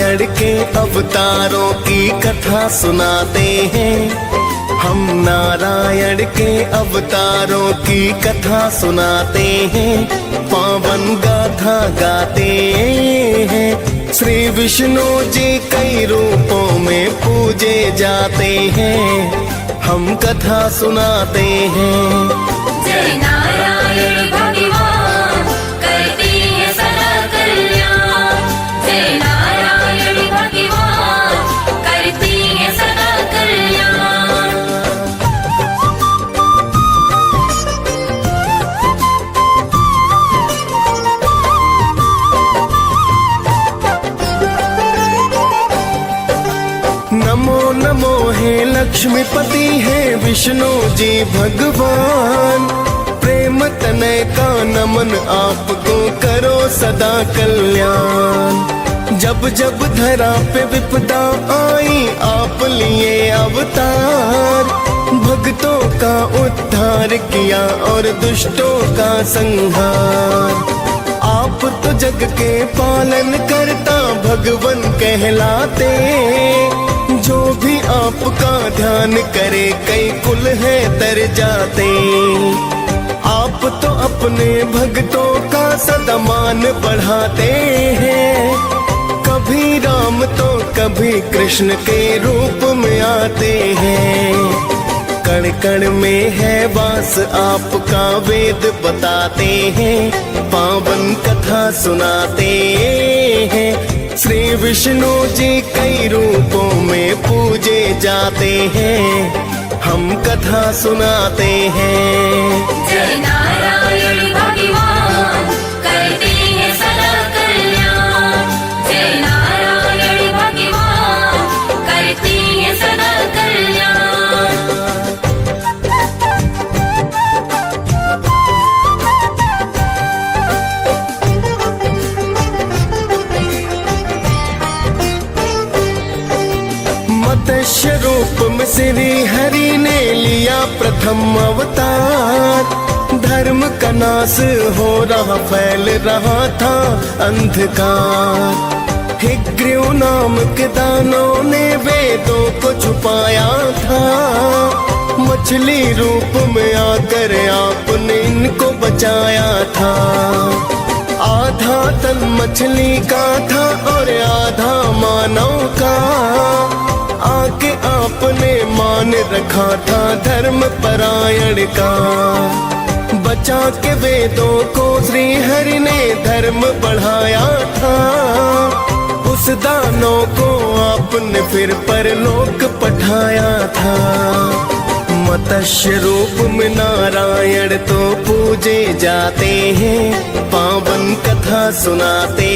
नारायण के अवतारों की कथा सुनाते हैं। हम नारायण के अवतारों की कथा सुनाते हैं, पावन गाथा गाते हैं। श्री विष्णु जी कई रूपों में पूजे जाते हैं, हम कथा सुनाते हैं। जय नारायण भगवान करते हैं सदा कल्याण। जय नारायण भगवान करते हैं सदा कल्याण। नमो नमो हे लक्ष्मीपति है विष्णु जी भगवान। प्रेम तनय का नमन आपको करो सदा कल्याण। जब जब धरा पे विपदा आई आप लिए अवतार। भक्तों का उद्धार किया और दुष्टों का संहार। आप तो जग के पालन करता भगवन कहलाते। जो भी आपका ध्यान करे कई कुल है तर जाते। आप तो अपने भक्तों का सदा मान बढ़ाते हैं। कभी राम तो कभी कृष्ण के रूप में आते हैं। कण कण में है वास आपका वेद बताते हैं, पावन कथा सुनाते हैं। श्री विष्णु जी कई रूपों में पूजे जाते हैं, हम कथा सुनाते हैं। जय नारायण भगवान करते हैं सदा कल्याण। जय नारायण भगवान करते हैं सदा कल्याण। मत्स्य रूप में श्री हरि ने लिया प्रथम अवतार। धर्म का नाश हो रहा फैल रहा था अंधकार। हिग्रीव नाम के दानों ने वेदों को छुपाया था। मछली रूप में आकर आपने इनको बचाया था। आधा तन मछली का था और आधा मानव का। आके आपने मान रखा था धर्म परायण का। बचा के वेदों को श्री हरि ने धर्म बढ़ाया था। उस दानों को आपने फिर परलोक पठाया था। मत्स्य रूप में नारायण तो पूजे जाते हैं, पावन कथा सुनाते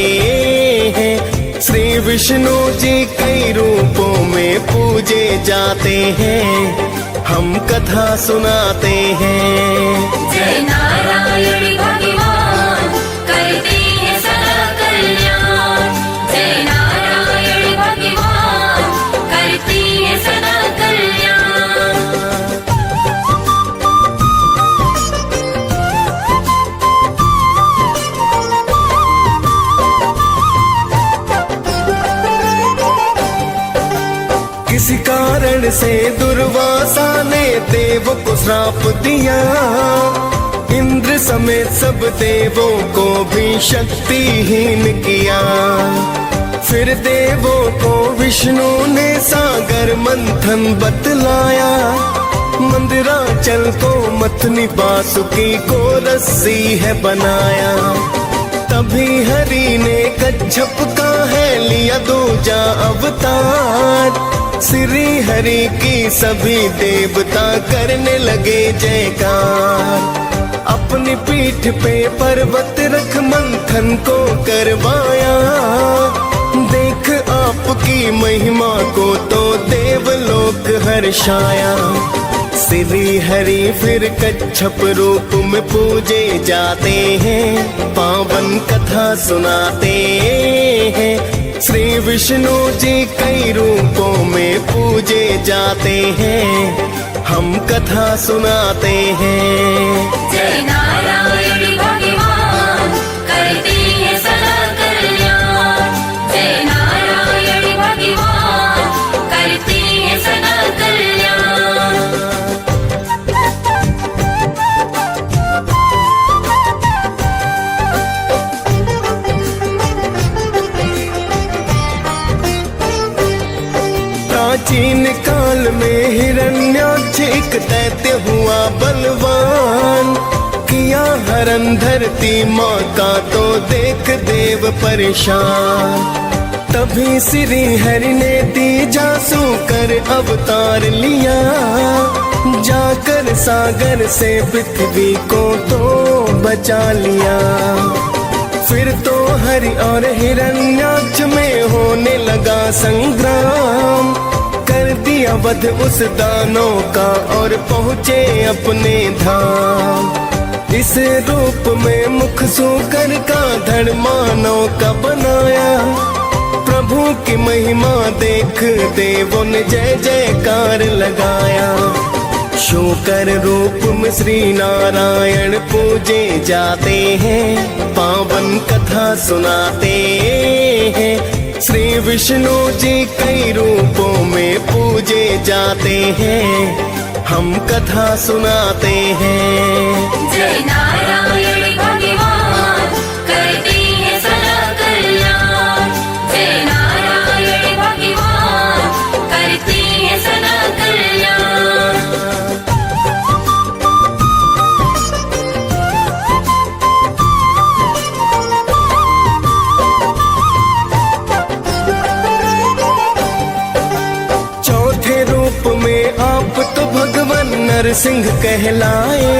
हैं। श्री विष्णु जी कई रूपों में पूजे जाते हैं, हम कथा सुनाते हैं। जय नारायण भगवान करते हैं सदा कल्याण। जय नारायण भगवान करते हैं सदा कल्याण। किसी कारण से दुर्वासा ने देव को श्राप दिया। इंद्र समेत सब देवों को भी शक्तिहीन किया। फिर देवों को विष्णु ने सागर मंथन बतलाया। मंदिराचल को मथनी बासुकी को रस्सी है बनाया। तभी हरि ने कच्छप का है लिया दूजा अवतार। श्री हरि की सभी देवता करने लगे जयकार। अपनी पीठ पे पर्वत रख मंथन को करवाया। देख आपकी महिमा को तो देवलोक हर्षाया। श्री हरि फिर कच्छप रूप में पूजे जाते हैं, पावन कथा सुनाते हैं। श्री विष्णु जी कई रूपों में पूजे जाते हैं, हम कथा सुनाते हैं। जय नारायण भगवान करते हैं सदा कल्याण। जय नारायण प्राचीन काल में हिरण्याक्ष एक दैत्य हुआ बलवान, किया हरण धरती माँ का तो देख देव परेशान। तभी श्री हरि ने तीजासु कर अवतार लिया, जाकर सागर से पृथ्वी को तो बचा लिया। फिर तो हरि और हिरण्याक्ष में होने लगा संग्राम, कर दिया वध उस दानव का और पहुँचे अपने धाम। इस रूप में मुख सूकर का धड़ मानव का बनाया, प्रभु की महिमा देख देवों ने जय जयकार लगाया। शूकर रूप में श्री नारायण पूजे जाते हैं, पावन कथा सुनाते हैं। श्री विष्णु जी कई रूपों में पूजे जाते हैं, हम कथा सुनाते हैं। जय नारायण भगवान करते हैं सदा कल्याण। जय नारायण भगवान करते हैं सदा कल्याण। चौथे रूप में आप तो भगवान नरसिंह कहलाए,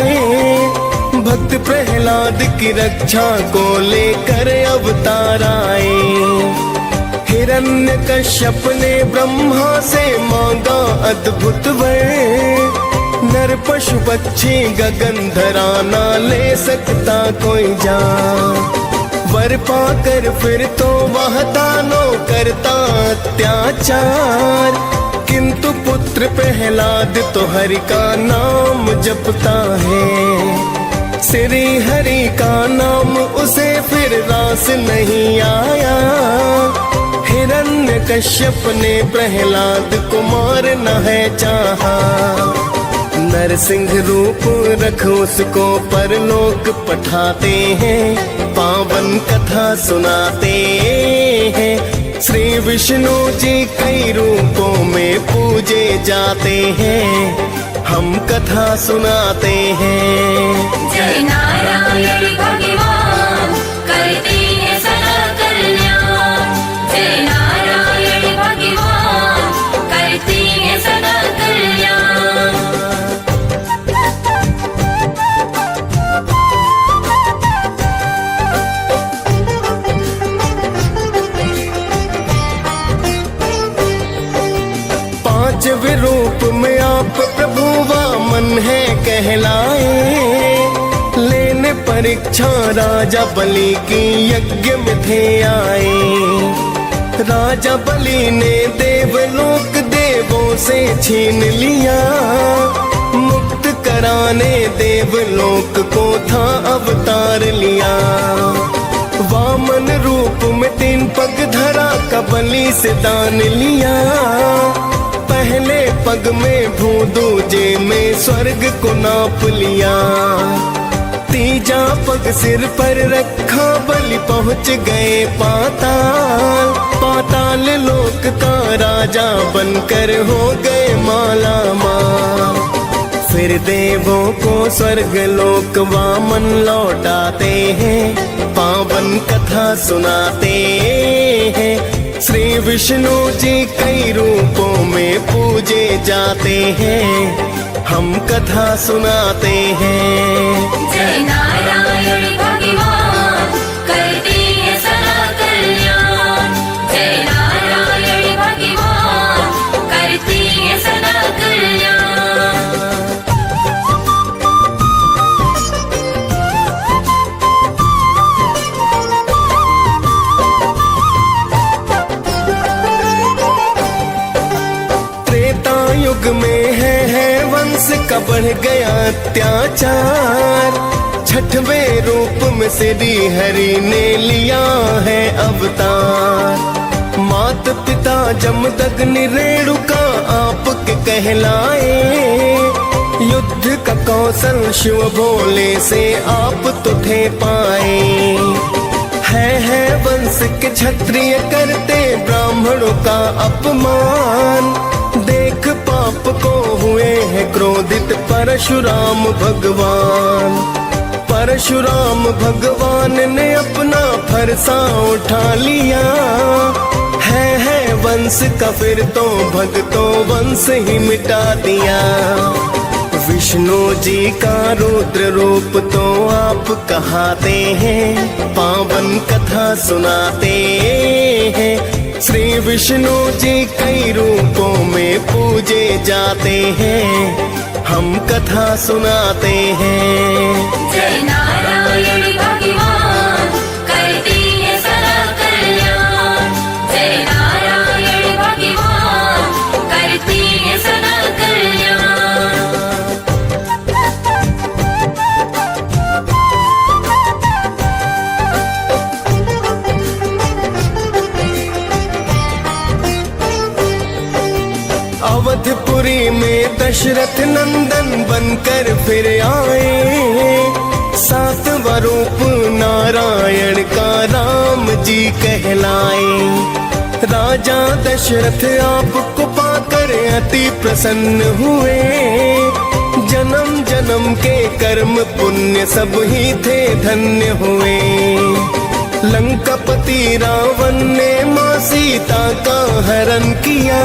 भक्त प्रहलाद की रक्षा को लेकर अवतार आए। हिरण्यकश्यप ने ब्रह्मा से मांगा अद्भुत वर, नर पशु पक्षी गगन धरा ना ले सकता कोई जान। वर पाकर फिर तो वह दानों करता अत्याचार, किंतु पुत्र प्रहलाद तो हरि का नाम जपता है। श्री हरि का नाम उसे फिर रास नहीं आया, हिरण्यकश्यप ने प्रहलाद को मारना है चाहा। नरसिंह रूप रख उसको परलोक पठाते हैं, पावन कथा सुनाते हैं। श्री विष्णु जी कई रूपों में पूजे जाते हैं, हम कथा सुनाते हैं। जय नारायण भगवान करते हैं सदा कल्याण। जय नारायण भगवान करते हैं सदा कल्याण। पांचवें रूप में आप प्रभु वामन है कहलाए, लेने परीक्षा राजा बलि की यज्ञ में थे आए। राजा बलि ने देवलोक देवों से छीन लिया, मुक्त कराने देवलोक को था अवतार लिया। वामन रूप में 3 पग धरा का बलि से दान लिया, पहले पग में भू दूजे में स्वर्ग को नाप लिया। तीजा पग सिर पर रखा बलि पहुँच गए पाताल, पाताल लोक का राजा बनकर हो गए माला माल। फिर देवों को स्वर्ग लोक वामन लौटाते हैं, पावन कथा सुनाते हैं। श्री विष्णु जी कई रूपों में पूजे जाते हैं, हम कथा सुनाते हैं। जय नारायण भगवान करते हैं सदा कल्याण। जय नारायण भगवान करते हैं सदा कल्याण। युग में है वंश का बढ़ गया अत्याचार, छठवें रूप में श्री हरि ने लिया है अवतार। मात पिता जमदग्नि रेणुका आपके कहलाए, युद्ध का कौशल शिव भोले से आप तो थे पाए। है वंश के क्षत्रिय करते ब्राह्मणों का अपमान, आपको हुए हैं क्रोधित परशुराम भगवान। परशुराम भगवान ने अपना फरसा उठा लिया। है वंश का फिर तो भक्तों वंश ही मिटा दिया। विष्णु जी का रुद्र रूप तो आप कहाते हैं, पावन कथा सुनाते हैं। श्री विष्णु जी कई रूपों में पूजे जाते हैं, हम कथा सुनाते हैं। जय नारायण भगवान करती है सदा कल्याण। जय नारायण भगवान करती है सदा कल्याण। अवधपुरी में दशरथ नंदन बनकर फिर आए। सातवां रूप नारायण का राम जी कहलाए। राजा दशरथ आपको पाकर अति प्रसन्न हुए। जन्म जन्म के कर्म पुण्य सब ही थे धन्य हुए। लंकापति रावण ने मां सीता का हरण किया।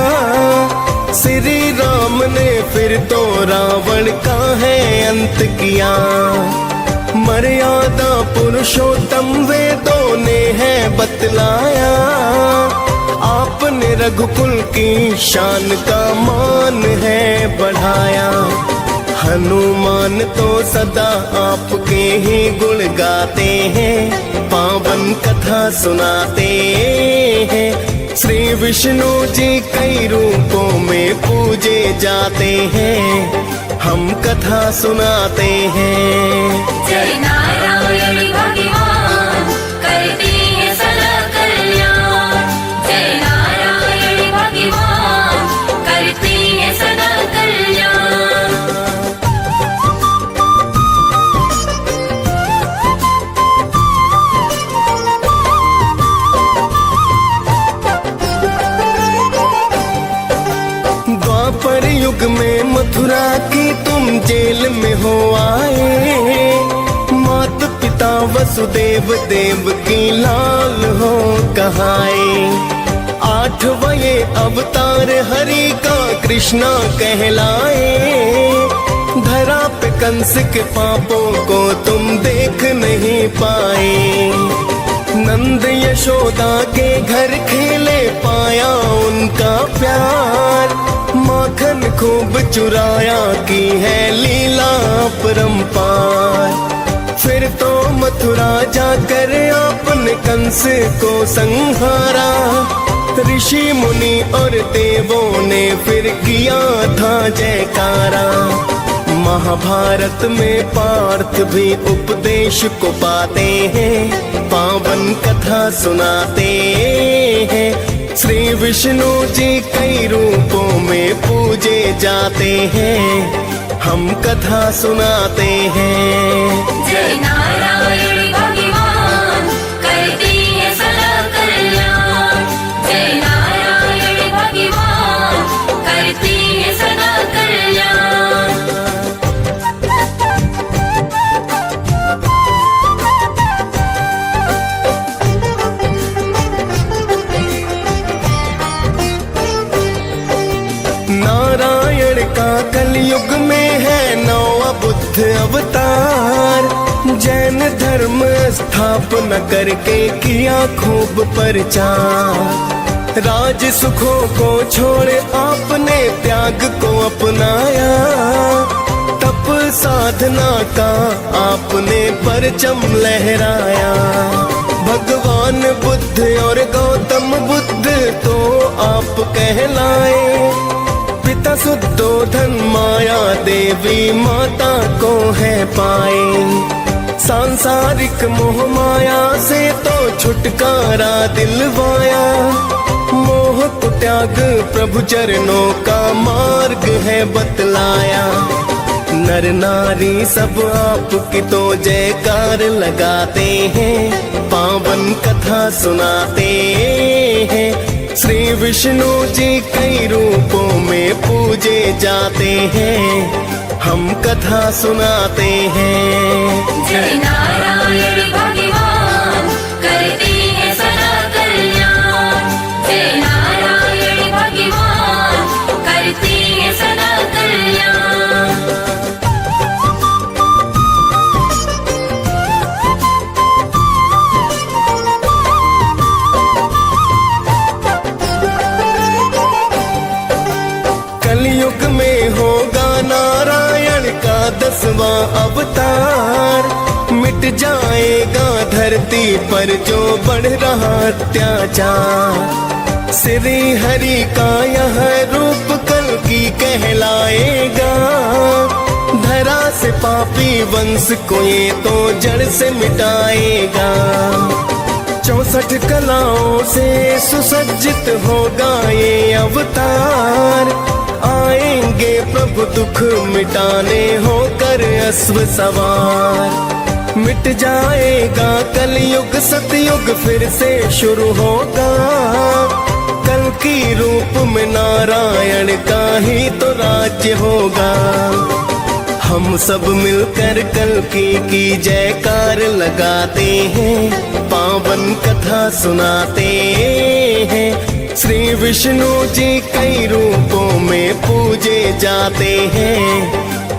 श्री राम ने फिर तो रावण का है अंत किया। मर्यादा पुरुषोत्तम वेदों ने है बतलाया। आपने रघुकुल की शान का मान है बढ़ाया। हनुमान तो सदा आपके ही गुण गाते हैं, पावन कथा सुनाते हैं। श्री विष्णु जी कई रूपों में पूजे जाते हैं, हम कथा सुनाते हैं। जय नारायण भगवान करती है सदा कल्याण। जय नारायण भगवान करती है सदा कल्याण। द्वापर युग में मथुरा की तुम जेल में हो आए। मात पिता वसुदेव देव की लाल हो कहाए। 8वां ये अवतार हरि का कृष्णा कहलाए। धरा पे कंस के पापों को तुम देख नहीं पाए। नंद यशोदा के घर खेले पाया उनका प्यार। माखन खूब चुराया की है लीला परंपार। फिर तो मथुरा जाकर आपने कंस को संहारा। ऋषि मुनि और देवों ने फिर किया था जयकारा। महाभारत में पार्थ भी उपदेश को पाते हैं, पावन कथा सुनाते हैं। श्री विष्णु जी कई रूपों में पूजे जाते हैं, हम कथा सुनाते हैं। जय नारायण भगवान करती है सदा कल्याण। जय नारायण भगवान करती है सदा कल्याण। नारायण का कलयुग में है 9वां बुद्ध अवतार। जैन धर्म स्थापना करके किया खूब प्रचार। राज सुखों को छोड़ आपने त्याग को अपनाया। तप साधना का आपने परचम लहराया। भगवान बुद्ध और गौतम बुद्ध तो आप कहलाए। पिता शुद्धोधन माया देवी माता को है पाए। सांसारिक मोह माया से तो छुटकारा दिलवाया। मोह को त्याग प्रभु चरणों का मार्ग है बतलाया। नर नारी सब आपकी तो जयकार लगाते हैं, पावन कथा सुनाते हैं। श्री विष्णु जी कई रूपों में पूजे जाते हैं, हम कथा सुनाते हैं। जय नारायण भगवान करते हैं सदा कल्याण। जय नारायण भगवान करते हैं सदा कल्याण। कलयुग में होगा नारायण का 10वां अवतार, मिट जाएगा धरती पर जो बढ़ रहा अत्याचार। श्री हरि का यह रूप कल्कि कहलाएगा, धरा से पापी वंश को ये तो जड़ से मिटाएगा। 64 कलाओं से सुसज्जित होगा ये अवतार, आएंगे प्रभु दुख मिटाने होकर अश्व सवार। मिट जाएगा कलयुग सतयुग फिर से शुरू होगा, कल की रूप में नारायण का ही तो राज्य होगा। हम सब मिलकर कल्कि की जयकार लगाते हैं, पावन कथा सुनाते हैं। श्री विष्णु जी कई रूपों में पूजे जाते हैं,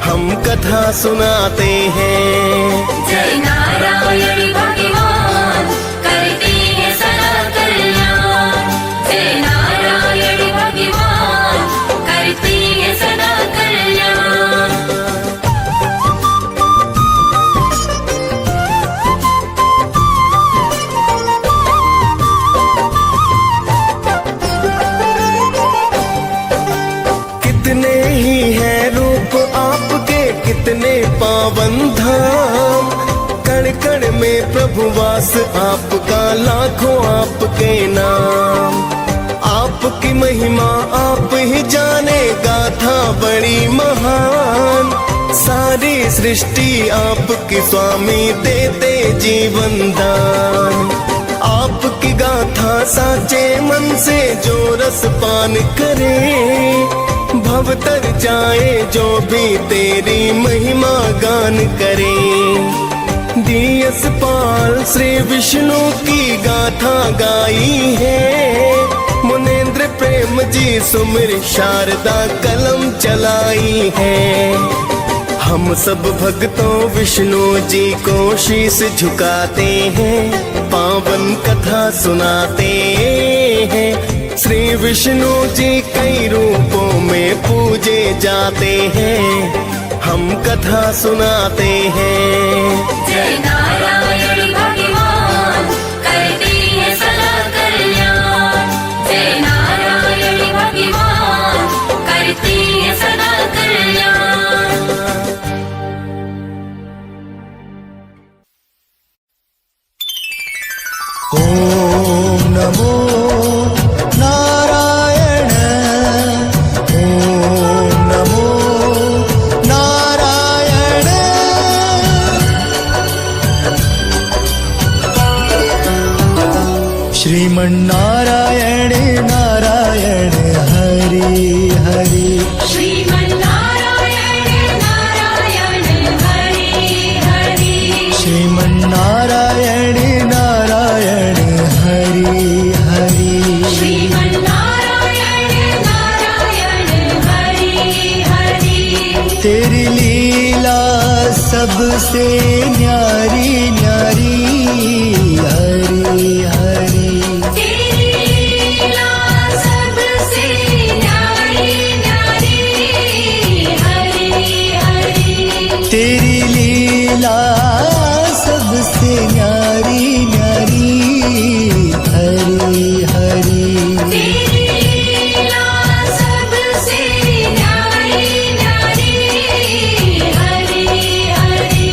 हम कथा सुनाते हैं। जय नारायण भगवान करते हैं सदा कल्याण। जय नारायण भगवान करते हैं सदा कल्याण। कितने ही हैं रूप आपके, कितने पावन धाम, कण कण में प्रभु वास आपका, लाखों आपके नाम। आपकी महिमा आप ही जाने, गाथा बड़ी महान, सारी सृष्टि आपकी स्वामी देते जीवन दान। आपकी गाथा साचे मन से जो रस पान करे, भवतर जाए जो भी तेरी महिमा गान करे। दियस पाल श्री विष्णु की गाथा गाई है, मुनेन्द्र प्रेम जी सुमिर शारदा कलम चलाई है। हम सब भक्तों विष्णु जी को शीश झुकाते हैं, पावन कथा सुनाते हैं। श्री विष्णु जी कई रूपों में पूजे जाते हैं, हम कथा सुनाते हैं। जय नारायण भगवान करते हैं सदा कल्याण। जय नारायण भगवान करते हैं सदा कल्याण। ओम नमो नारायण, ओम नमो नारायण। श्रीमन्नारायण नारायण हरि हरि। श्रीमन्नारायण नारायण हरि हरि। श्रीमन्नारायण नारायण हरि हरि। श्रीमन्नारायण नारायण हरि हरि। तेरी लीला सबसे न्यारी न्यारी हरि हरि। तेरी लीला सबसे न्यारी न्यारी हरि हरि। तेरी लीला सबसे न्यारी न्यारी हरि हरि। तेरी लीला सबसे न्यारी न्यारी हरि हरि।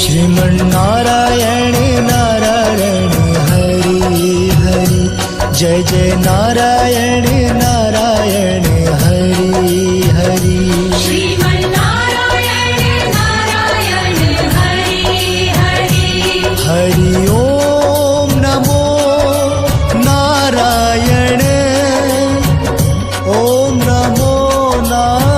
श्रीमन्नारायण नारायण हरि हरि। जय जय नारायण नारायण हरि हरि। श्रीमन्नारायण नारायण हरि हरि। हरि ओम नमो नारायण, ओम नमो नारायण।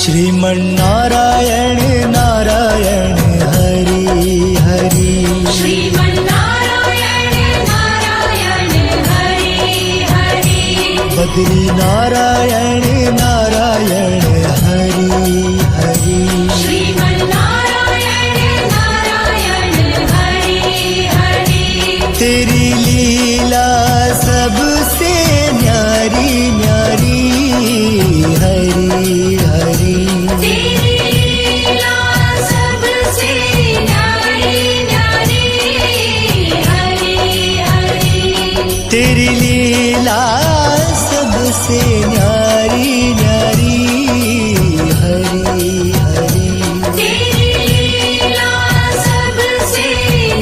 श्रीमन्नारायण नारायण हरि हरि श्रीमन्नारायण नारायण हरि हरि बद्री नारायण नारायण हरि हरि श्रीमन्नारायण नारायण हरि हरि तेरी लीला सबसे न्यारी न्यारी हरि हरि तेरी लीला सबसे न्यारी न्यारी हरि हरि तेरी लीला सबसे न्यारी न्यारी हरि हरि तेरी लीला सबसे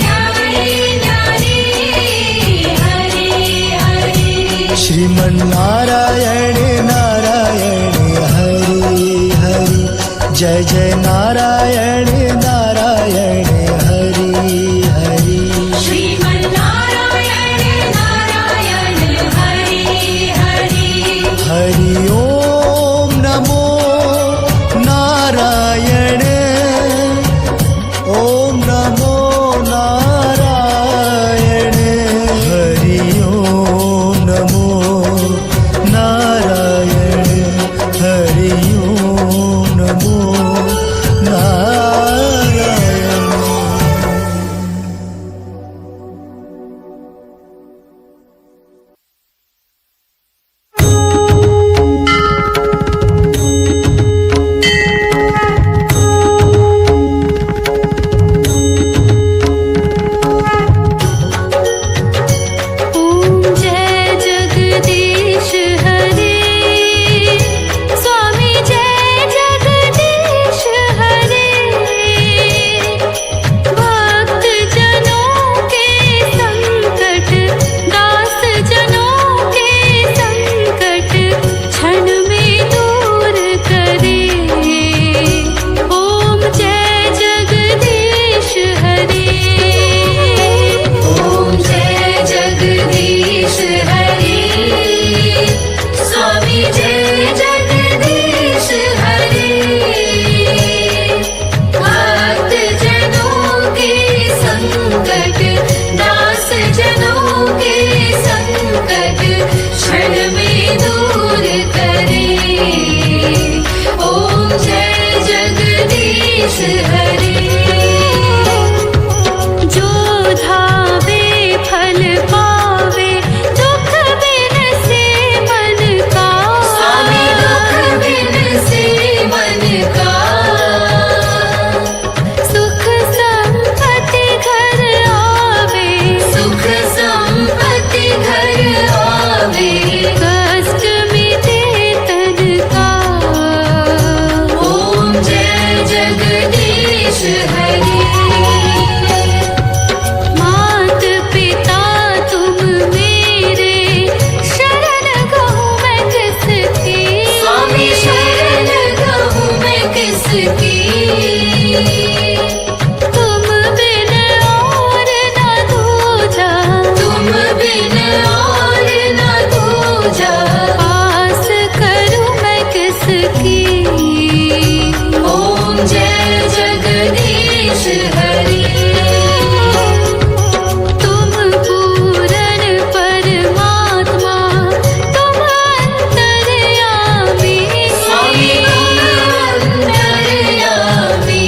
न्यारी न्यारी हरि हरि श्रीमन्नारायण नारायण हरि हरि जय जय नारायण नारायण हरि हरि श्रीमन्नारायण नारायण हरि हरि हरि ओम नमो नारायण ओम नमो नारायण हरि ओम नमो नारायण हरि ओम नमो नारायण ओम जय जगदीश हरे स्वामी जय जगदीश हरे भक्त जनों के संकट दास जनों के संकट क्षण में दूर करे ओम जय जगदीश हरे ओम जय जगदीश हरे स्वामी जय जगदीश हरे भक्त जनों के संकट दास जनों के संकट क्षण में दूर करे ओम जय जगदीश हरे जो धावे फल पावे दुख बिन से मन का स्वामी दुख बिन से मन का सुख संपत्ति घर आवे सुख संपत्ति घर आवे कष्ट मिटे तन का ओम जय जगदीश हरे मात पिता तुम मेरे शरण कहूँ मैं किसकी स्वामी शरण कहूँ मैं किसकी तुम बिन और न दूजा तुम बिन और न दूजा आस करूँ मैं किसकी ओम जय जगदीश हरे तुम पूरन परमात्मा तुम अंतर्यामी स्वामी तुम अंतर्यामी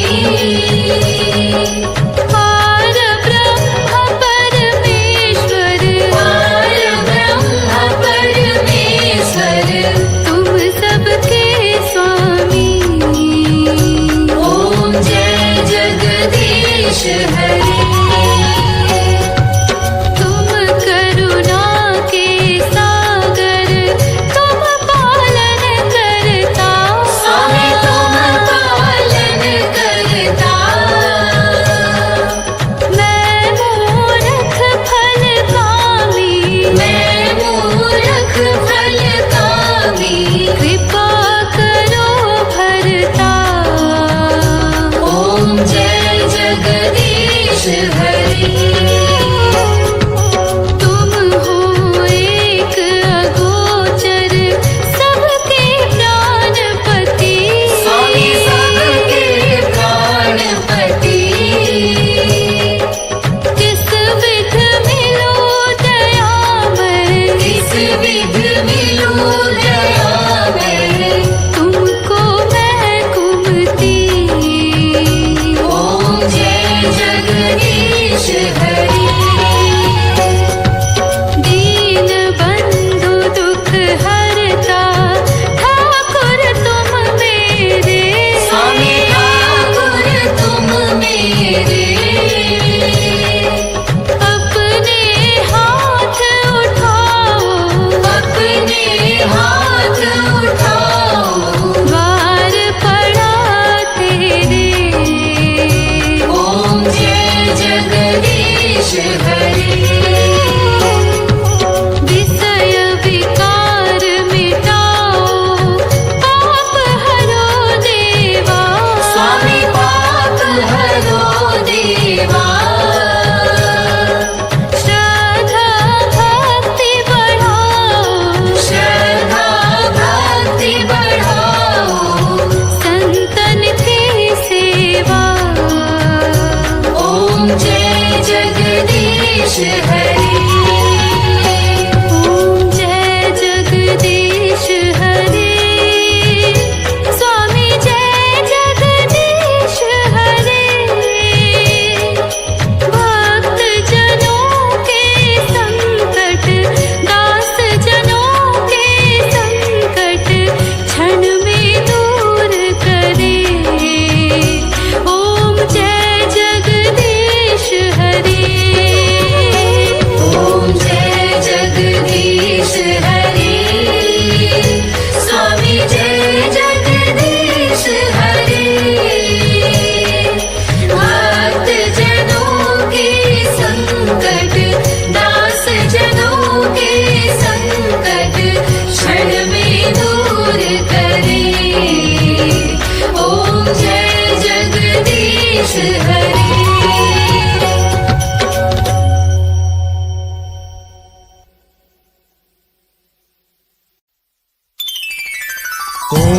ॐ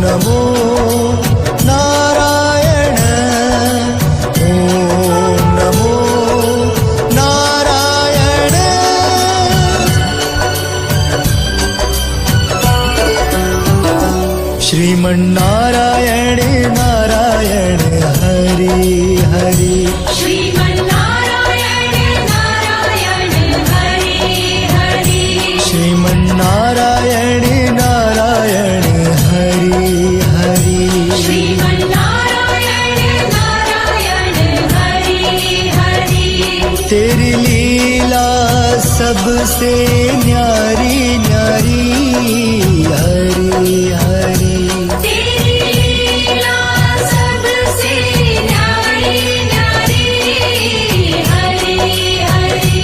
नमो नारायण ॐ नमो नारायण श्रीमन्नारायण नारायण हरि हरि श्रीमन्नारायण नारायण हरि हरि श्रीमन्नारायण नारायण हरि हरि श्रीमन्नारायण नारायण हरि हरि तेरी लीला सबसे न्यारी न्यारी हरि हरि तेरी लीला सबसे न्यारी न्यारी हरि हरि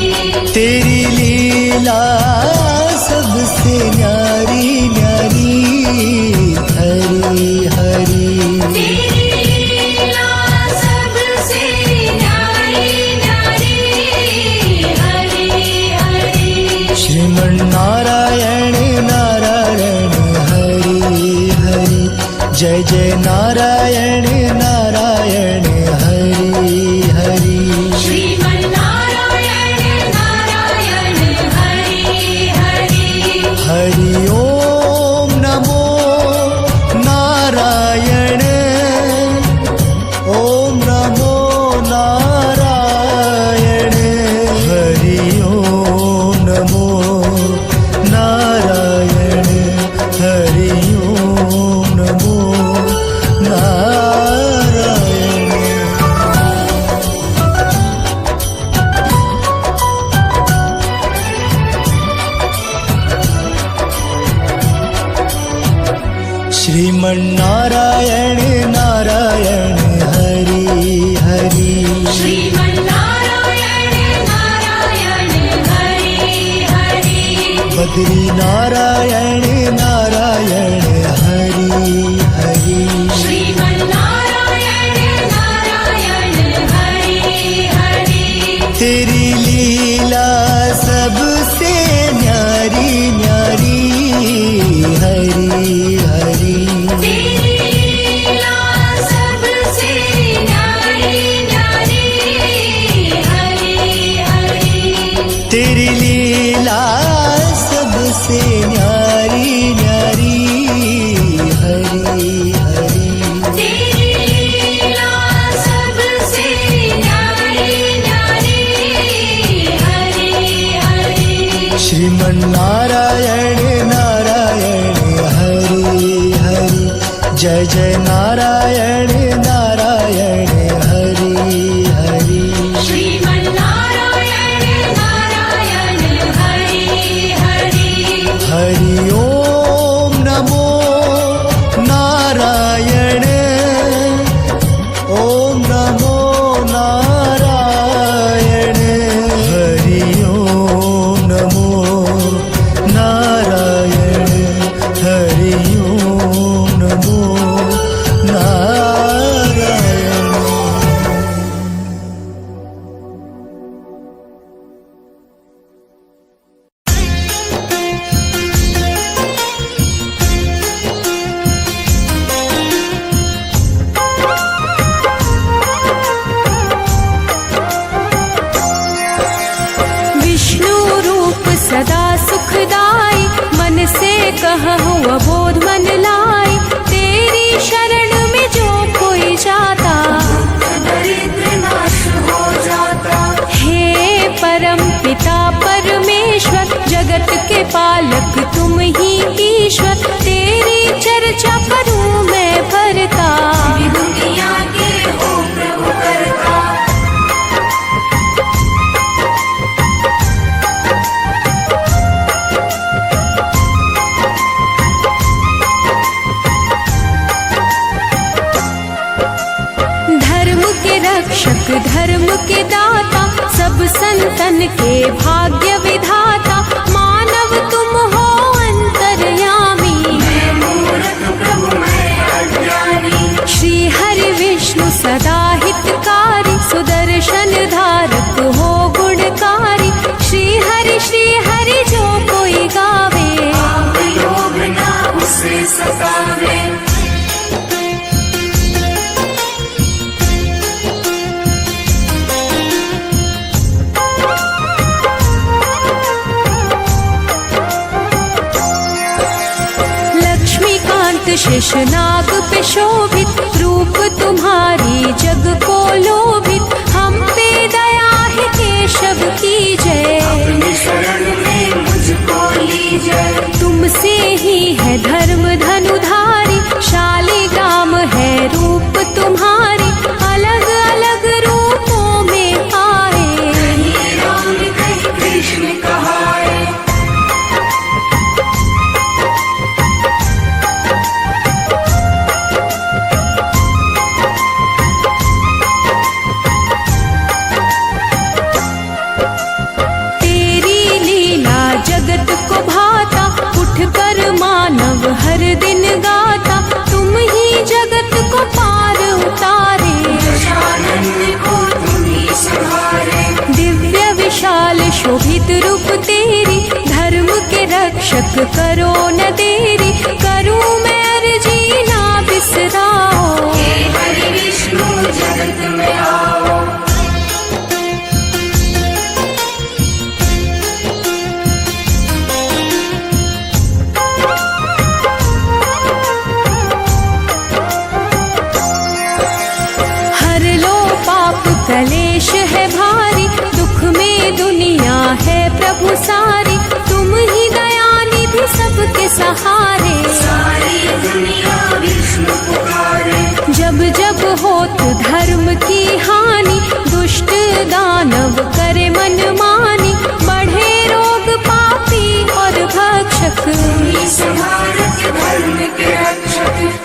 तेरी लीला सबसे न्यारी न्यारी हरि हरि तेरी लीला सबसे न्यारी न्यारी हरि हरि श्रीमन्नारायण नारायण हरि हरि जय जय नारायण नारायण हरि हरि श्रीमन्नारायण नारायण हरि हरि हरि ओम नमो नारायण ओम नमो नारायण हरि ओम नमो नारायण हरि ओम नमो नारायण श्रीमन्नारायण नारायण हरि हरि श्रीमन्नारायण नारायण हरि हरि बद्री नारायण नारायण हरि हरि श्रीमन्नारायण नारायण हरि हरि तेरी लीला सबसे न्यारी न्यारी हरि हरि तेरी लीला सबसे न्यारी न्यारी हरि हरि तेरी लीला सबसे न्यारी न्यारी हरि हरि तेरी लीला सबसे न्यारी न्यारी हरि हरि श्रीमन्नारायण नारायण हरि हरि जय जय नारायण नारायण हरि हरि श्रीमन्नारायण नारायण हरि हरि हरि ओम नमो नारायण ओम नमो नारायण हरि ओम नमो नारायण हरि ओम नमो नारायण विष्णु रूप सदा सुखदाई मन से कहूँ अबोध मन लाई तेरी शरण में जो कोई जाता दरिद्र नाश हो जाता हे परम पिता परमेश्वर जगत के पालक तुम ही ईश्वर तेरी चर्चा करूँ मैं भरता दुनिया के हो प्रभु करता धर्म के रक्षक धर्म के दाता सब संतन के भाग्य विधाता मानव तुम हो अंतर्यामी श्री हरि विष्णु सदा हितकारी सुदर्शन धारक हो गुणकारी श्री हरि जो कोई गावे उसे सता गावे। लक्ष्मीकांत शेषनाग पे शोभित रूप तुम्हारी जग को लोभित, हम पे दया है केशव की जय। अपनी शरण में मुझको लीजिए, तुमसे ही है धर्म धनुधारी, शालिग्राम है रूप तुम्हारी, अलग अलग रूपों में आए, कहीं राम कहीं कृष्ण कहाए। जगत को भाता उठ कर मानव हर दिन गाता, तुम ही जगत को पार उतारे, को तुम ही संहारे। दिव्य विशाल शोभित रूप तेरी, धर्म के रक्षक करो न देरी, करूं मैं अर्जी ना बिसराओ, हे हरि विष्णु जगत में आओ। कलेश है भारी, दुख में दुनिया है प्रभु सारी, तुम ही दयानिधि सबके सहारे, सारी दुनिया विष्णु पुकारे। जब जब होत धर्म की हानि, दुष्ट दानव करे मनमानी, बढ़े रोग पापी और भक्षक, तुम ही संहारक धर्म के रक्षक।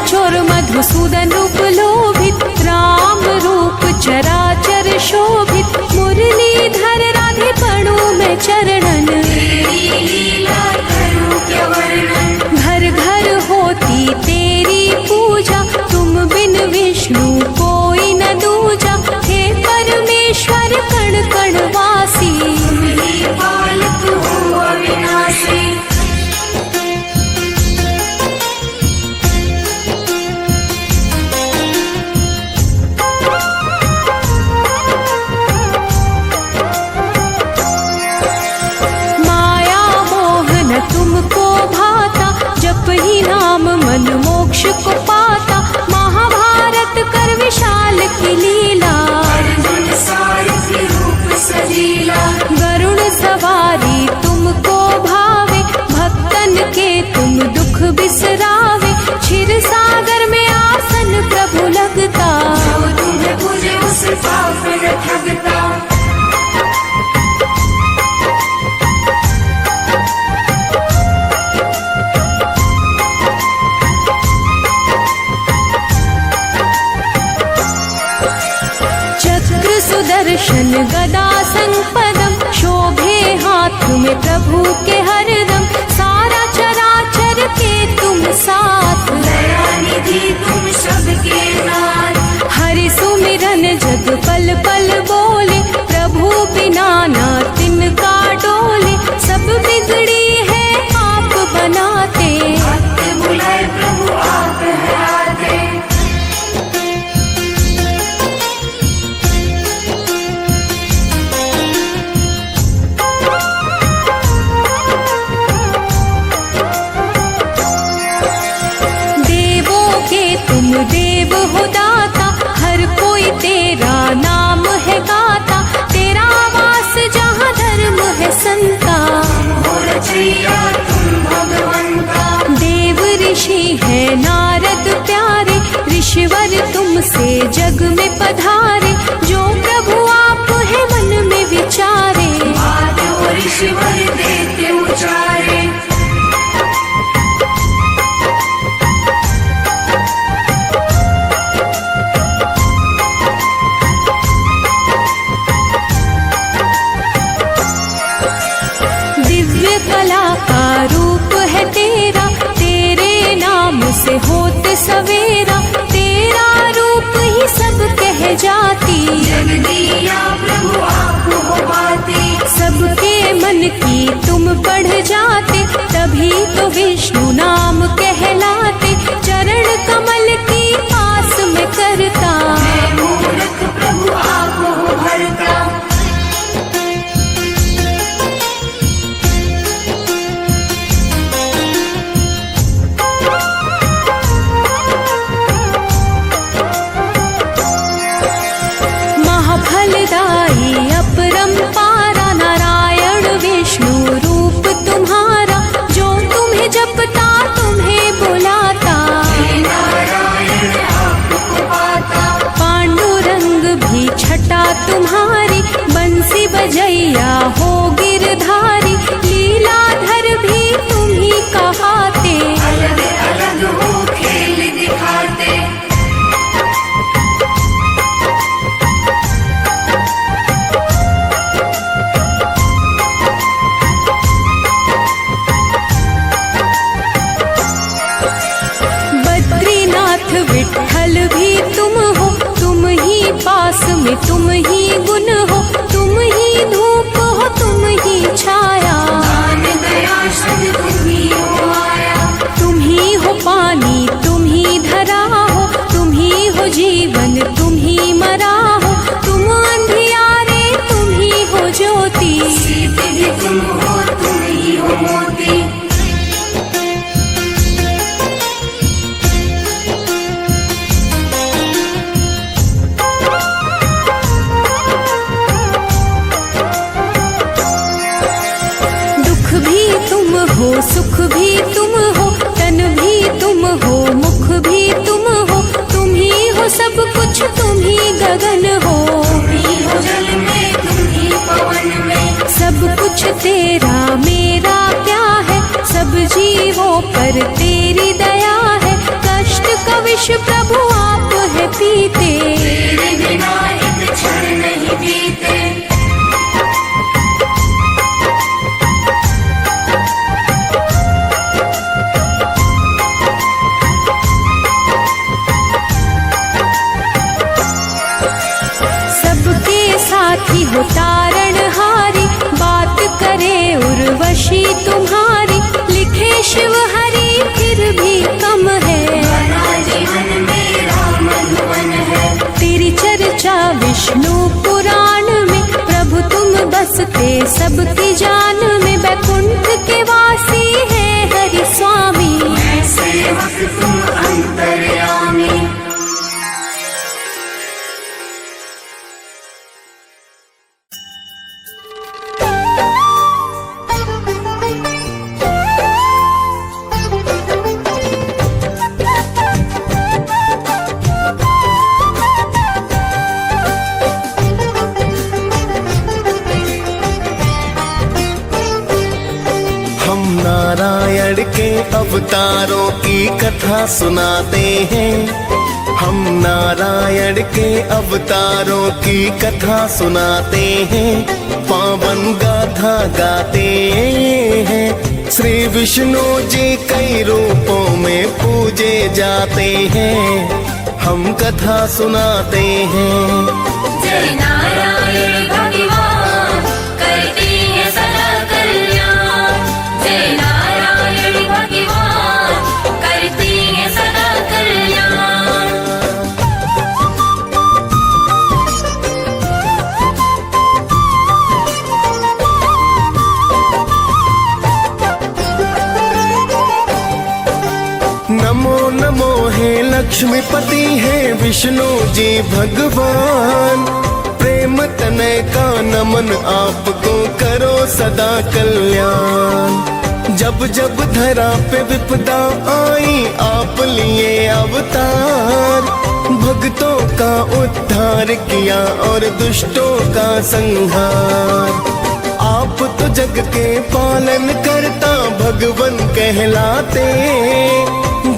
चोर मधुसूदन रूप लोभित, राम रूप चराचर शोभित, मुरलीधर राधे पड़ू में चरणन, तेरी लीला करूं क्या वर्णन। घर घर होती तेरी पूजा, तुम बिन विष्णु कोई न दूजा, हे परमेश्वर कण कण वासी, तुम ही पालक हो अविनाशी। तुमको भाता, जप ही नाम मन मोक्ष को पाता, महाभारत कर विशाल की लीला, अर्जुन सारथी रूप सजीला। गरुड़ सवारी तुमको भावे, भक्तन के तुम दुख बिसरावे, क्षीर सागर में आसन प्रभु लगता, जो तुम्हें पूजे उस पाप न ठगता। सुदर्शन गदा संपदम, शोभे हाथ में प्रभु के हरदम, सारा चराचर के तुम साथ, दयानिधि तुम सबके नाथ। हरि सुमिरन जग पल पल बोले, प्रभु बिना ना तिनका डोले, सब बिगड़ी है आप बनाते, भक्त बुलाए प्रभु आप है आते। तुम देव हो दाता, हर कोई तेरा नाम है गाता, तेरा वास जहाँ धर्म है संता, हो रचैया तुम भगवंता। देव ऋषि है नारद प्यारे, ऋषिवर तुमसे जग में पधारे, जो प्रभु आप है मन में विचारे, बात वो ऋषिवर देते उचारे। कला का रूप है तेरा, तेरे नाम से होते सब बढ़ जाते, तभी तो विष्णु नाम कहलाते। चरण कमल की पास में करता, मैं मूर्ख प्रभु आप हो भरता। महाफलदायी अपरंपारा नारायण विष्णु रूप तुम्हारा, जो तुम्हें जपता तुम्हें बुलाता। नारायण आपको पाता, पांडुरंग भी छटा तुम्हारी, बंसी बजैया हो गिरधारी। लीलाधर भी तुम ही कहाते, अलग अलग हो खेल दिखाते। बद्रीनाथ विठल भी तुम हो, तुम ही पास में तुम ही गुण हो। तुम ही धूप हो तुम ही छाया, दान दया सब तुम ही हो आया। तुम ही हो पानी तुम ही धरा हो, तुम ही हो जीवन तुम ही मरा हो। तुम अंधियारे तुम ही हो ज्योति, सीत भी तुम हो तुम ही हो मोती। दुख भी तुम हो सुख भी तुम हो, तन भी तुम हो मुख भी तुम हो। तुम ही हो सब कुछ तुम ही गगन हो, तुम ही हो जल में तुम ही पवन में। सब कुछ तेरा मेरा क्या है, सब जीवों पर तेरी दया है। कष्ट का विष प्रभु आप है पीते, तेरे बिना एक क्षण नहीं बीते। सबके साथी हो तारणहारी, बात करे उर्वशी तुम्हारी। लिखे शिव हरि फिर भी कम है, बना जीवन मेरा मधुवन है। तेरी चर्चा विष्णु पुराण में। प्रभु तुम बसते सबकी जान में, वैकुंठ के वासी है हरि स्वामी। मैं सेवक तुम अंतर्यामी। हम नारायण के अवतारों की कथा सुनाते हैं। हम नारायण के अवतारों की कथा सुनाते हैं। पावन गाथा गाते हैं। श्री विष्णु जी कई रूपों में पूजे जाते हैं। हम कथा सुनाते हैं। जय नारायण भगवान करते हैं सदा कल्याण। जय नारायण भगवान करते हैं सदा कल्याण। नमो नमो हे लक्ष्मीपति है विष्णु जी भगवान। प्रेम तनय का नमन आपको करो सदा कल्याण। जब जब धरा पे विपदा आई आप लिए अवतार। भक्तों का उद्धार किया और दुष्टों का संहार। आप तो जग के पालन करता भगवन कहलाते।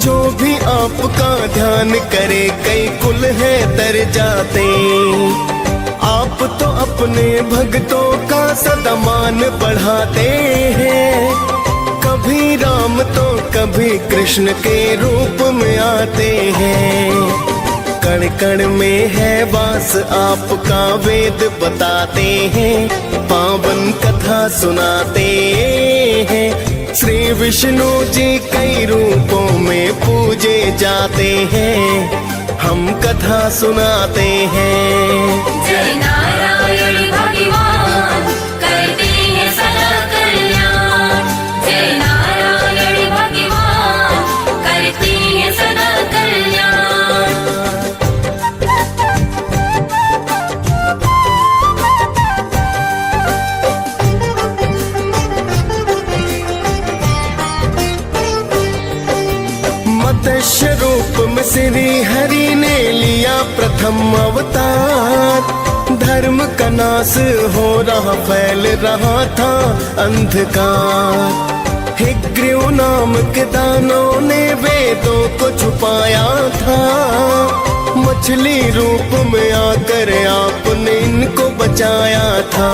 जो भी आपका ध्यान करे कई कुल है तर जाते। आप तो अपने भक्तों का सदा मान बढ़ाते हैं। कभी राम तो कभी कृष्ण के रूप में आते हैं। कण कण में है वास आपका, वेद बताते हैं पावन कथा सुनाते हैं। श्री विष्णु जी कई रूपों में पूजे जाते हैं, हम कथा सुनाते हैं। जय नारायण भगवान करते हैं सदा कल्याण। जय नारायण भगवान करते हैं सदा कल्याण। मत्स्य रूप में श्री हरि ने लिया प्रथम अवतार। धर्म का नाश हो रहा, फैल रहा था अंधकार। हिग्रीव नाम के दानों ने वेदों को छुपाया था। मछली रूप में आकर आपने इनको बचाया था।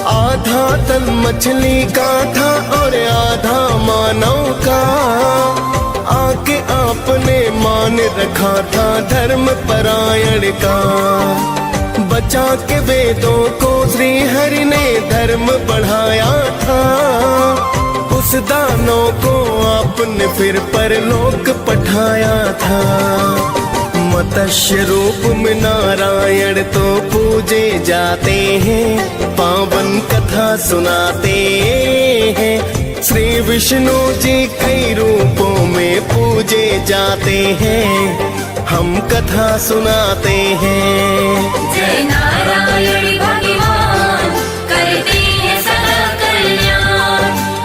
आधा तन मछली का था और आधा मानव का। आके आपने मान रखा था धर्म परायण का। बचा के वेदों को श्री हरि ने धर्म बढ़ाया था। उस दानों को आपने फिर परलोक पठाया था। मत्स्य रूप में नारायण तो पूजे जाते हैं, पावन कथा सुनाते हैं। श्री विष्णु जी कई रूपों में पूजे जाते हैं, हम कथा सुनाते हैं। जय नारायण भगवान करते हैं सदा कल्याण।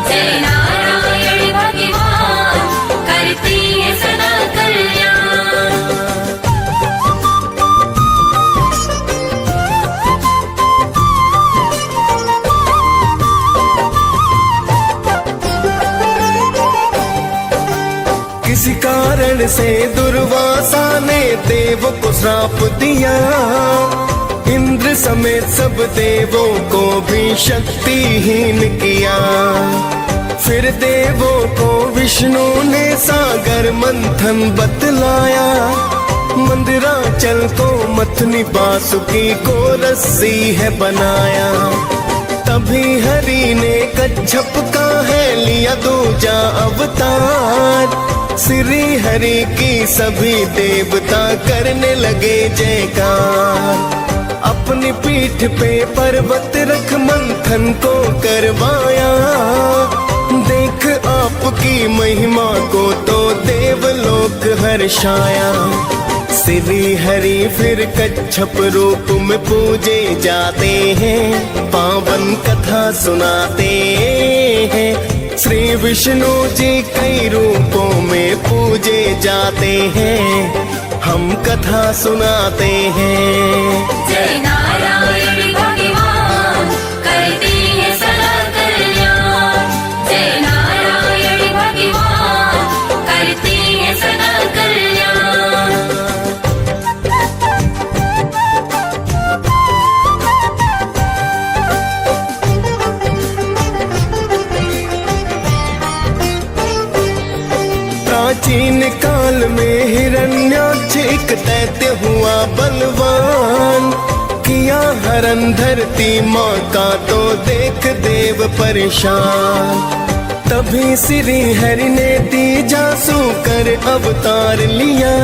जय नारायण भगवान करते हैं सदा कल्याण। किसी कारण से दुर्वासा ने देव को श्राप दिया। इंद्र समेत सब देवों को भी शक्तिहीन किया। फिर देवों को विष्णु ने सागर मंथन बतलाया। मंदिराचल को मथनी बासुकी को रस्सी है बनाया। तभी हरि ने कच्छप का है लिया दूजा अवतार। श्री हरि की सभी देवता करने लगे जयकार। अपनी पीठ पे पर्वत रख मंथन को करवाया। देख आपकी महिमा को तो देवलोक हर्षाया। श्री हरि फिर कच्छप रूप में पूजे जाते हैं, पावन कथा सुनाते हैं। श्री विष्णु जी कई रूपों में पूजे जाते हैं, हम कथा सुनाते हैं। जय नारायण भगवान करते हैं सदा कल्याण। जय नारायण भगवान करते हैं सदा कल्याण। प्राचीन काल में हिरण्याक्ष एक दैत्य हुआ बलवान। किया हरण धरती माँ का तो देख देव परेशान। तभी श्री हरि ने तीजा सूकर अवतार लिया।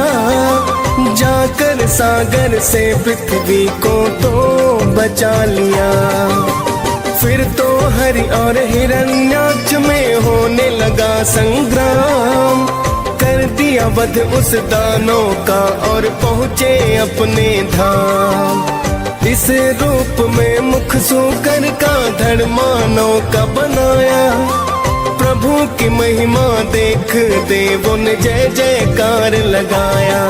जाकर सागर से पृथ्वी को तो बचा लिया। फिर तो हरि और हिरण्याक्ष में होने लगा संग्राम। कर दिया वध उस दानों का और पहुँचे अपने धाम। इस रूप में मुख सूकर का धड़ मानव का बनाया। प्रभु की महिमा देख देवों ने जय जयकार लगाया।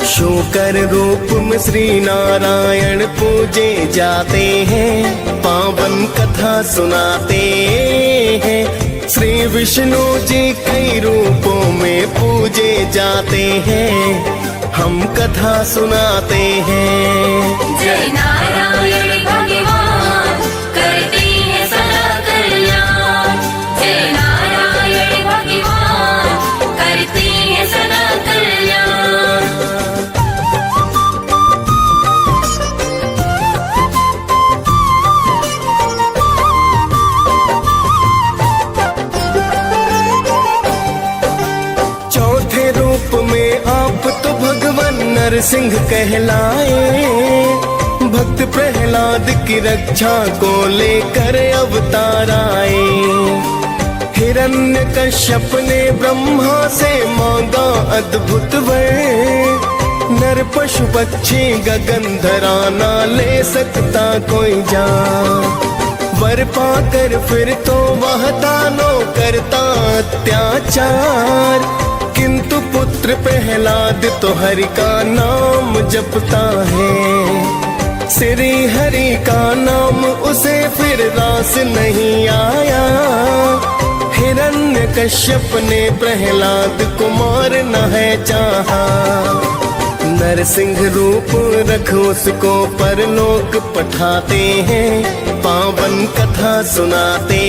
शूकर रूप में श्री नारायण पूजे जाते हैं, पावन कथा सुनाते हैं। श्री विष्णु जी कई रूपों में पूजे जाते हैं, हम कथा सुनाते हैं। जय नारायण भगवान करते हैं सदा कल्याण। जय नारायण भगवान करते हैं सदा कल्याण। नरसिंह कहलाए। भक्त प्रहलाद की रक्षा को लेकर अवतार आए। हिरण्यकश्यप ने ब्रह्मा से मांगा अद्भुत वर। नर पशु पक्षी गगनधरा ना ले सकता कोई जान। वर पाकर फिर तो वह दानों करता अत्याचार। किंतु पुत्र प्रहलाद तो हरि का नाम जपता है। श्री हरि का नाम उसे फिर रास नहीं आया। हिरण्यकश्यप ने प्रहलाद को मारना है चाहा। नरसिंह रूप रख उसको परलोक पठाते हैं। पावन कथा सुनाते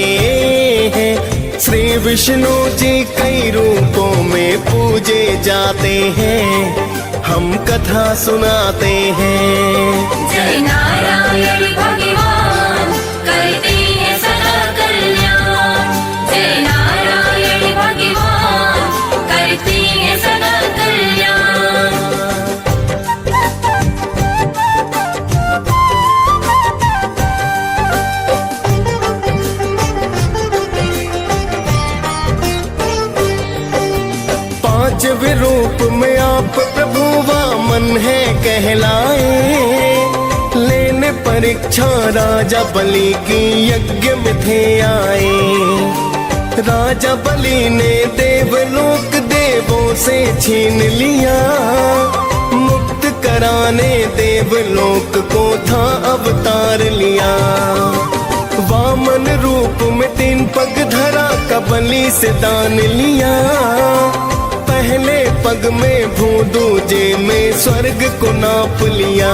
हैं। श्री विष्णु जी कई रूपों में पूजे जाते हैं। हम कथा सुनाते हैं। जय नारायण भगवान करते हैं सदा कल्याण। जय नारायण भगवान करते हैं सदा कल्याण। पांचवें रूप में आप प्रभु वामन है कहलाए। लेने परीक्षा राजा बलि की यज्ञ में थे आए। राजा बलि ने देवलोक देवों से छीन लिया। मुक्त कराने देवलोक को था अवतार लिया। वामन रूप में 3 पग धरा का बलि से दान लिया। पहले पग में भू दूजे में स्वर्ग को नाप लिया।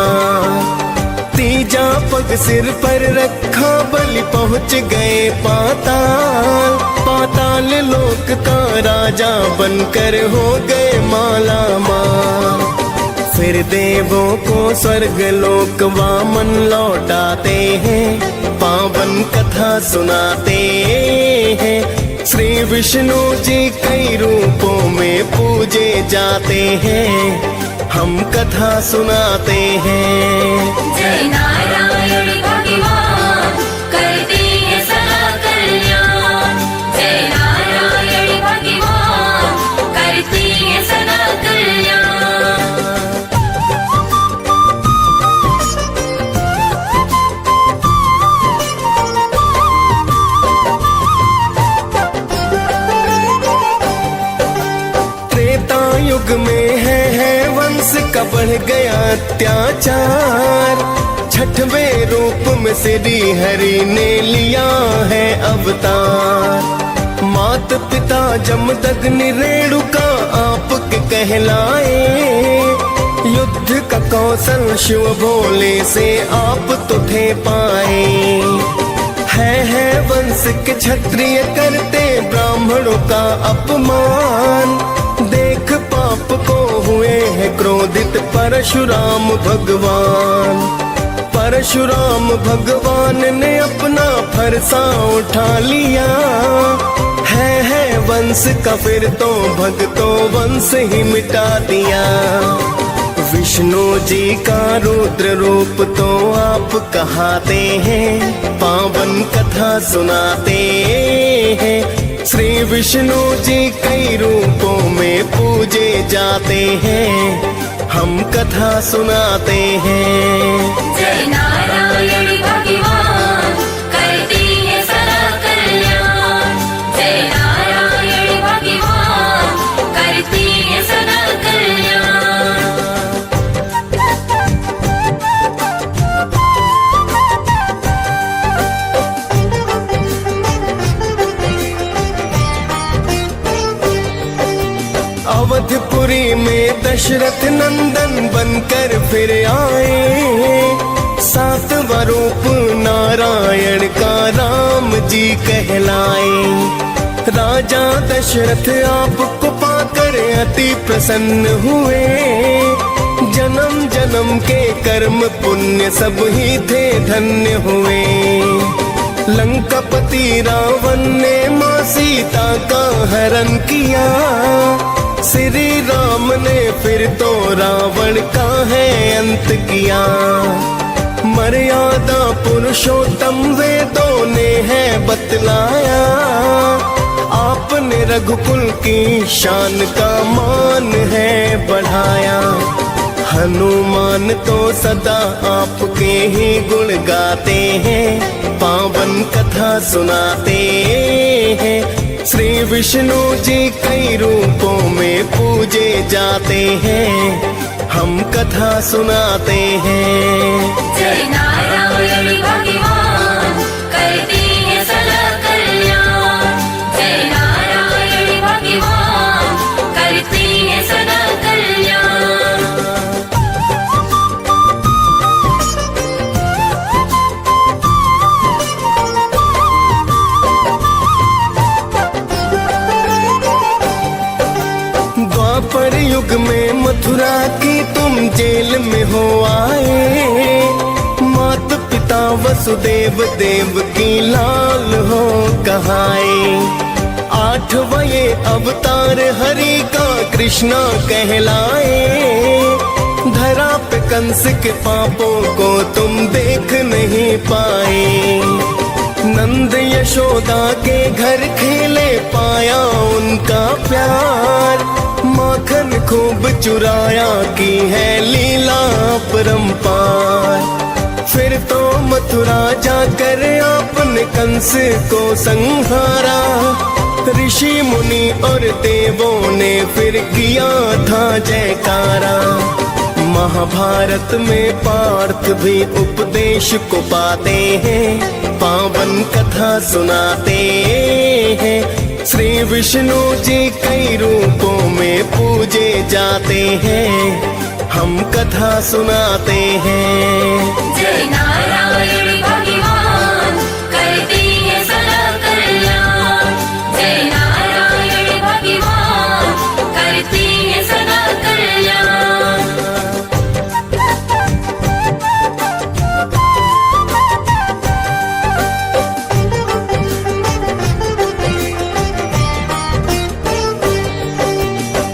तीजा पग सिर पर रखा बलि पहुँच गए पाताल। पाताल लोक का राजा बनकर हो गए माला माल। फिर देवों को स्वर्ग लोक वामन लौटाते हैं। पावन कथा सुनाते हैं। श्री विष्णु जी कई रूपों में पूजे जाते हैं। हम कथा सुनाते हैं। जय नारायण भगवान करते हैं सदा कल्याण। जय नारायण भगवान करते हैं सदा कल्याण। युग में है वंश का बढ़ गया अत्याचार। छठवें रूप में श्री हरि ने लिया है अवतार। मात पिता जमदग्नि रेणुका आपके कहलाए। युद्ध का कौशल शिव भोले से आप तो थे पाए। है वंश के क्षत्रिय करते ब्राह्मणों का अपमान। देख पाप को हुए हैं क्रोधित परशुराम भगवान। परशुराम भगवान ने अपना फरसा उठा लिया। है वंश का फिर तो भक्तों वंश ही मिटा दिया। विष्णु जी का रुद्र रूप तो आप कहाते हैं। पावन कथा सुनाते हैं। श्री विष्णु जी कई रूपों में पूजे जाते हैं। हम कथा सुनाते हैं। जय नारायण भगवान करते हैं सदा कल्याण। जय नारायण भगवान करते हैं सदा कल्याण। अवधपुरी में दशरथ नंदन बनकर फिर आए। 7वां रूप नारायण का राम जी कहलाए। राजा दशरथ आपको पाकर अति प्रसन्न हुए। जन्म जन्म के कर्म पुण्य सब ही थे धन्य हुए। लंकापति रावण ने मां सीता का हरण किया। श्री राम ने फिर तो रावण का है अंत किया। मर्यादा पुरुषोत्तम वेदों ने है बतलाया। आपने रघुकुल की शान का मान है बढ़ाया। हनुमान तो सदा आपके ही गुण गाते हैं, पावन कथा सुनाते हैं। श्री विष्णु जी कई रूपों में पूजे जाते हैं, हम कथा सुनाते हैं। जय नारायण भगवान करते हैं सदा कल्याण। जय नारायण भगवान करते हैं सदा कल्याण। द्वापर युग में मथुरा की तुम जेल में हो आए। माता पिता वसुदेव देव की लाल हो कहाए। 8वां ये अवतार हरि का कृष्णा कहलाए। धरा पे कंस के पापों को तुम देख नहीं पाए। नंद यशोदा के घर खेले पाया उनका प्यार। माखन खूब चुराया की है लीला परंपार। फिर तो मथुरा जाकर आपने कंस को संहारा। ऋषि मुनि और देवों ने फिर किया था जयकारा। महाभारत में पार्थ भी उपदेश को पाते हैं, पावन कथा सुनाते हैं। श्री विष्णु जी कई रूपों में पूजे जाते हैं, हम कथा सुनाते हैं। जय नारायण भगवान करते हैं सदा कल्याण। जय नारायण भगवान करते हैं सदा कल्याण।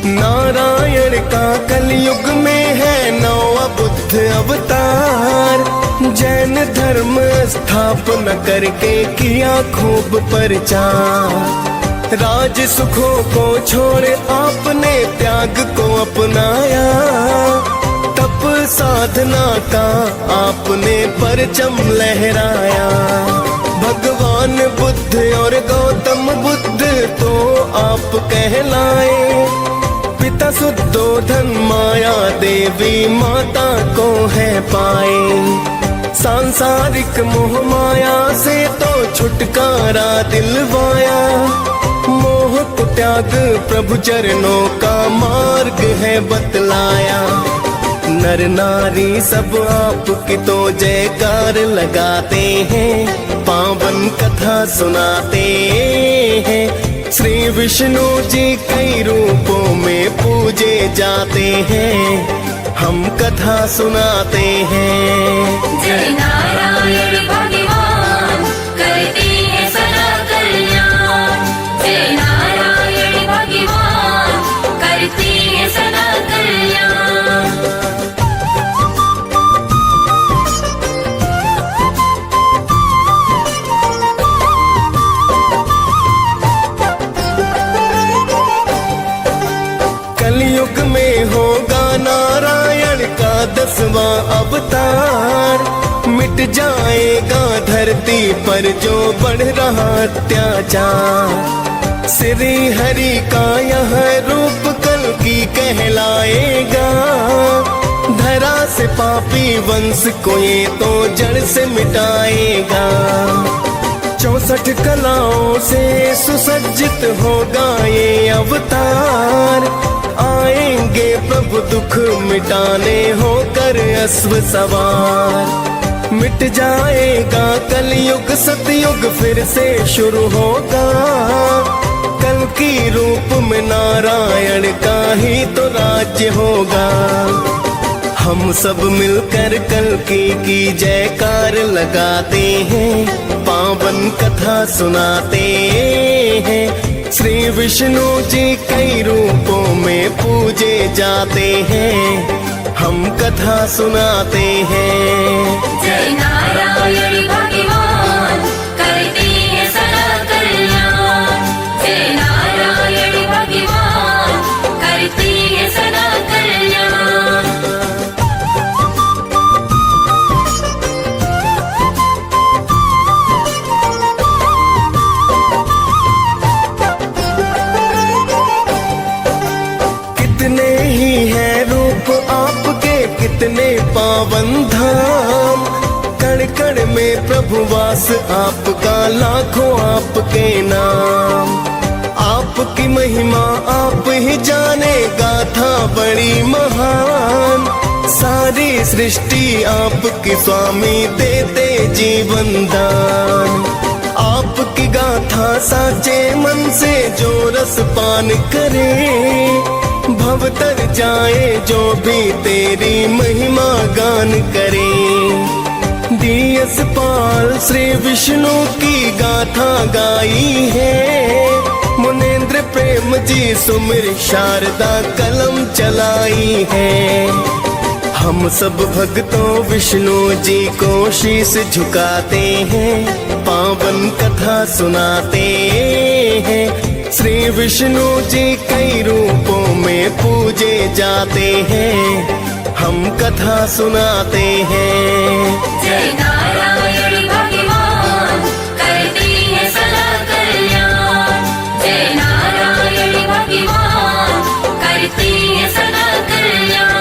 नारायण का कलयुग में है 9वां बुद्ध अवतार। जैन धर्म स्थापना करके किया खूब प्रचार। राज सुखों को छोड़ आपने त्याग को अपनाया। तप साधना का आपने परचम लहराया। भगवान बुद्ध और गौतम बुद्ध तो आप कहलाए। पिता शुद्धोधन माया देवी माता को है पाए। सांसारिक मोह माया से तो छुटकारा दिलवाया। मोह को त्याग प्रभु चरणों का मार्ग है बतलाया। नर नारी सब आपकी तो जयकार लगाते हैं, पावन कथा सुनाते हैं। श्री विष्णु जी कई रूपों में पूजे जाते हैं, हम कथा सुनाते हैं। जय नारायण भगवान करते हैं सदा कल्याण। जय नारायण भगवान करते हैं सदा कल्याण। कलयुग में होगा नारायण का 10वां अवतार। मिट जाएगा धरती पर जो बढ़ रहा अत्याचार। श्री हरि का यह रूप कल्कि कहलाएगा। धरा से पापी वंश को ये तो जड़ से मिटाएगा। 64 कलाओं से सुसज्जित होगा ये अवतार। आएंगे प्रभु दुख मिटाने होकर अश्व सवार। मिट जाएगा कलयुग सतयुग फिर से शुरू होगा। कल की रूप में नारायण का ही तो राज्य होगा। हम सब मिलकर कल की जयकार लगाते हैं, पावन कथा सुनाते हैं। श्री विष्णु जी कई रूपों में पूजे जाते हैं, हम कथा सुनाते हैं। जय नारायण भगवान करते हैं सदा कल्याण। जय नारायण भगवान करते हैं सदा कल्याण। कितने ही हैं रूप आपके, कितने पावन धाम, कण कण में प्रभु वास आपका, लाखों आपके नाम। आपकी महिमा आप ही जाने, गाथा बड़ी महान, सारी सृष्टि आपकी स्वामी देते जीवन दान। आपकी गाथा साचे मन से जो रस पान करे, भवतर जाए जो भी तेरी महिमा गान करे। डीएस पाल श्री विष्णु की गाथा गाई है, मुनेन्द्र प्रेम जी सुमिर शारदा कलम चलाई है। हम सब भक्तों विष्णु जी को शीश झुकाते हैं, पावन कथा सुनाते हैं। श्री विष्णु जी कई रूपों में पूजे जाते हैं, हम कथा सुनाते हैं। जय नारायण भगवान करते हैं सदा कल्याण। जय नारायण भगवान करते हैं सदा कल्याण।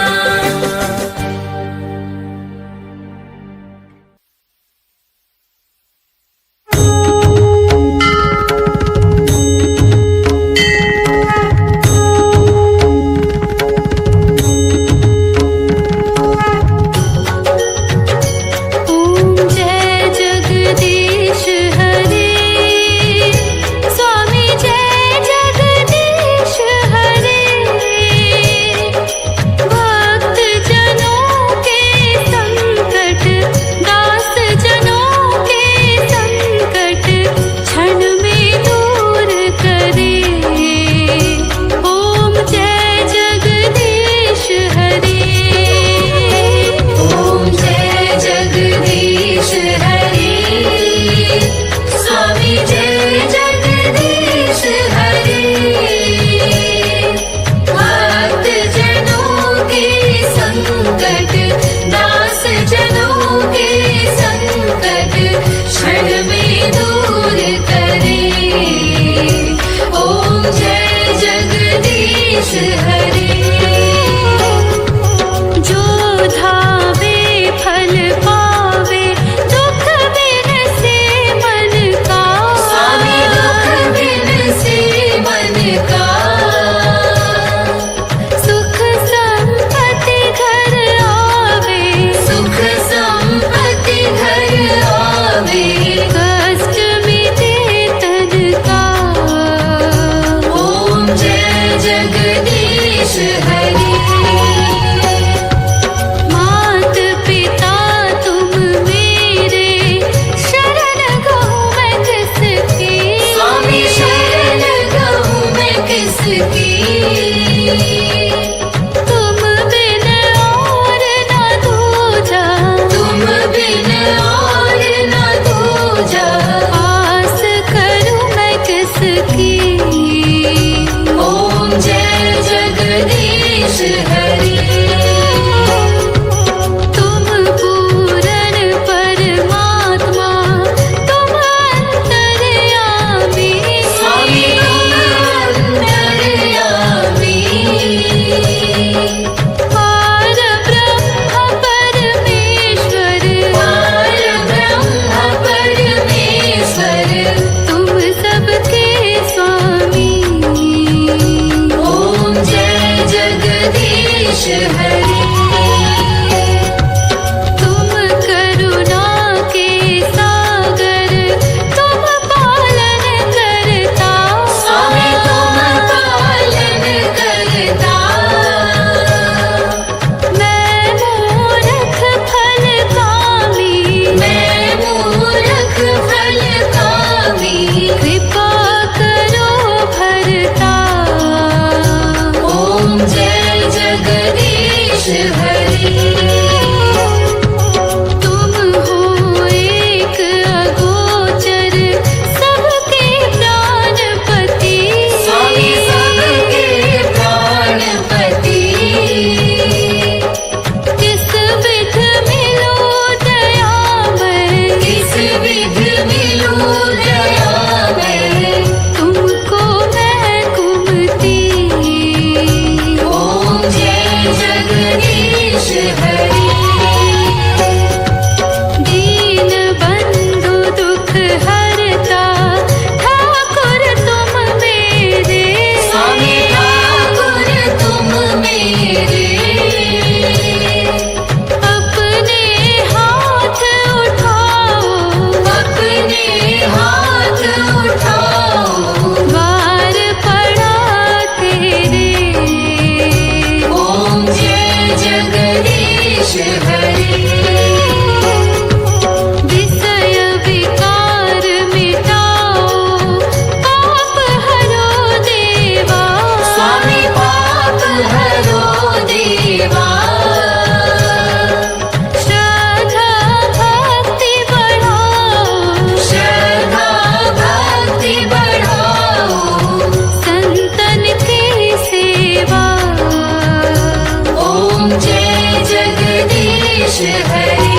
कृपा करो भरता हरि। तुम हो एक अगोचर सबके प्राणपति, स्वामी सबके प्राणपति। किस विध मिलो दयामय, किस विध मिलो दयामय, तुमको मैं कुमति। ओम जय जगदीश हरि। दीन बंधु दुख हरता ठाकुर तुम मेरे, स्वामी ठाकुर तुम मेरे। अपने हाथ उठाओ, अपने हाथ उठाओ, द्वार पड़ा तेरे। ओम जय जगदीश हरि। विषय विकार मिटाओ, पाप हरो देवा, स्वामी पाप हरो देवा। श्रद्धा भक्ति बढ़ाओ, श्रद्धा भक्ति बढ़ाओ, संतन की सेवा। ओम जय जगदीश हरि।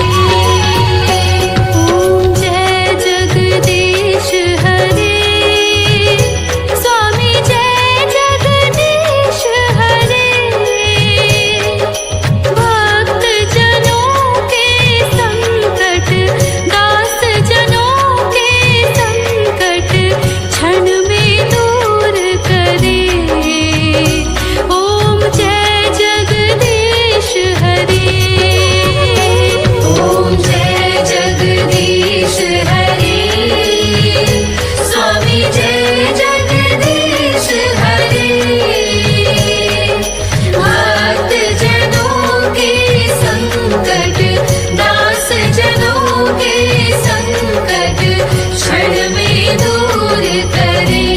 ओम जय जगदीश हरि। स्वामी जय जगदीश हरि। भक्त जनों के संकट, दास जनों के संकट क्षण में दूर करे। ओम जय जगदीश हरि। ओम जय जगदीश हरि। स्वामी जय जगदीश हरि। भक्त जनों के संकट, दास जनों के संकट क्षण में दूर करे।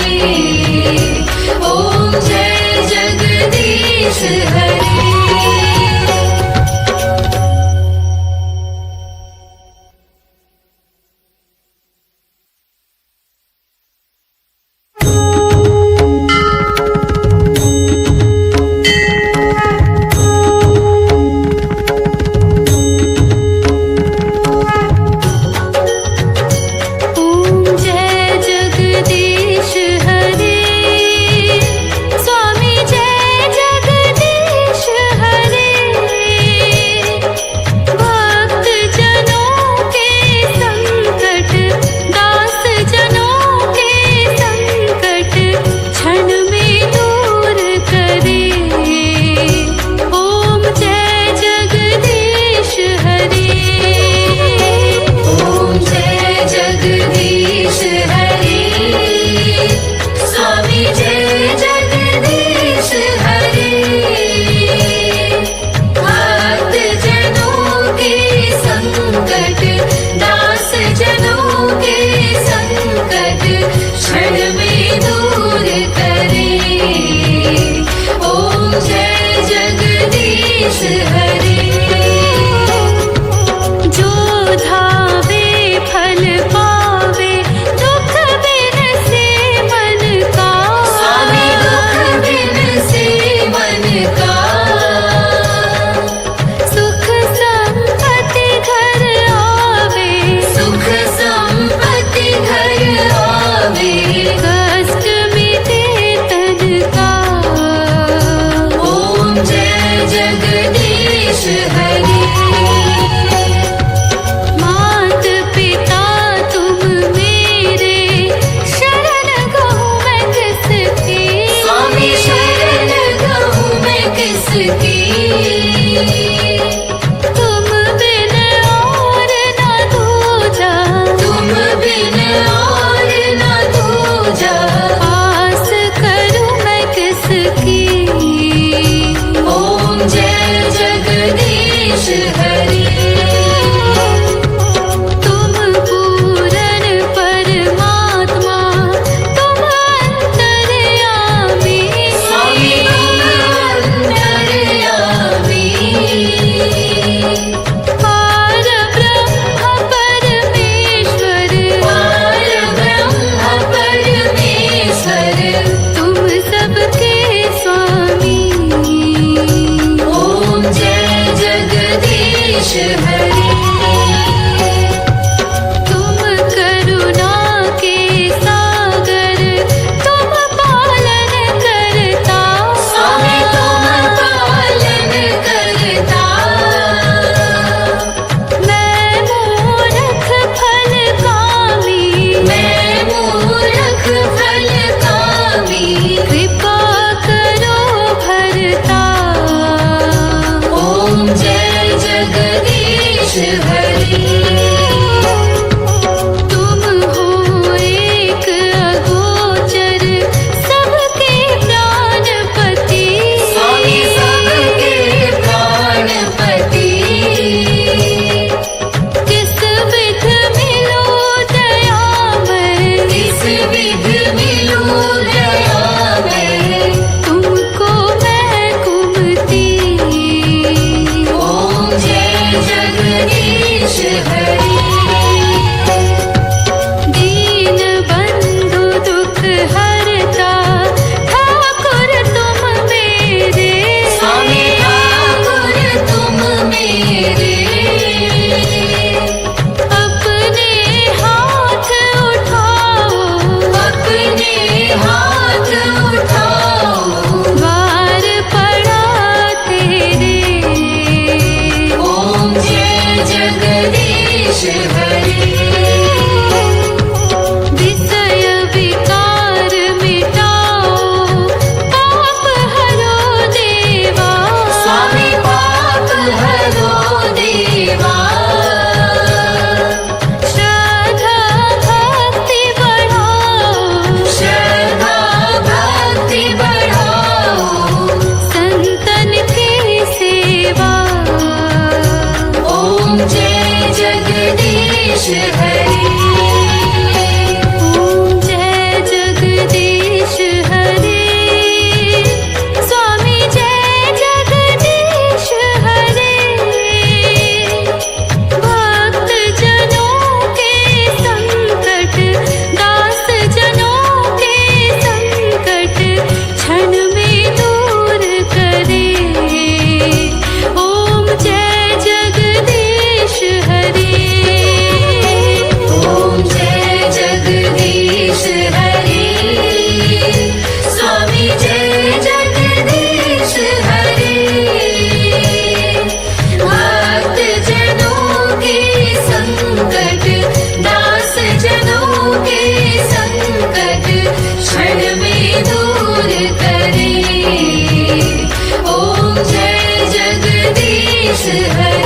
ओम जय जगदीश हरि। ओम जय जगदीश हरि। स्वामी जय जगदीश हरि। भक्त जनों के संकट, दास जनों के संकट क्षण में दूर करे। ओम जय जगदीश हरि। ओम जय जगदीश हरि। स्वामी जय जगदीश हरि। भक्त जनों के संकट, दास जनों के संकट क्षण में दूर करे। ओम जय जगदीश हरि। जो धावे फल पावे, दुख बिन से मन का, स्वामी दुख बिन से मन का, सुख संपत्ति घर आवे, सुख संपत्ति घर आवे। कष्ट मिटे तन का। ओम जय जगदीश हरि। मात पिता तुम मेरे, शरण गहूँ मैं किसकी, स्वामी शरण गहूँ मैं किसकी। तुम बिन और न दूजा, तुम बिन और न दूजा। आस करूँ मैं किसकी। ओम जय जगदीश हरि। तुम पूरन परमात्मा, तुम अंतर्यामी, स्वामी तुम अंतर्यामी। जगदीश हरि तुम करुणा के सागर, तुम पालन करता। स्वामी तुम पालन करता। मैं मूर्ख फल कामी, मैं मूर्ख फल कामी, कृपा करो भरता। ओम जय जगदीश हरि तुम हो एक अगोचर, सबके प्राणपति। स्वामी सबके प्राणपति किस विध मिलो दयामय, किस विध मिलूं दयामय, तुमको मैं कुमति। ओम जय जगदीश हरि दीन बंधु दुख हरता, ठाकुर तुम मेरे। स्वामी ठाकुर तुम मेरे अपने हाथ उठाओ, अपने हाथ उठाओ, द्वार पड़ा तेरे। ओम जय जगदीश हरि विषय विकार मिटाओ, पाप हरो देवा। स्वामी पाप हरो देवा श्रद्धा भक्ति बढ़ाओ, श्रद्धा भक्ति बढ़ाओ, संतन की सेवा। ओम जय जगदीश हरि ओम जय जगदीश हरि। स्वामी जय जगदीश हरि। भक्त जनों के संकट, दास जनों के संकट, क्षण में दूर करे। ओम जय जगदीश हरि। ओम जय जगदीश हरि स्वामी जय जगदीश हरि भक्त जनों के संकट, दास जनों के संकट, क्षण में दूर करे। ओम जय जगदीश हरि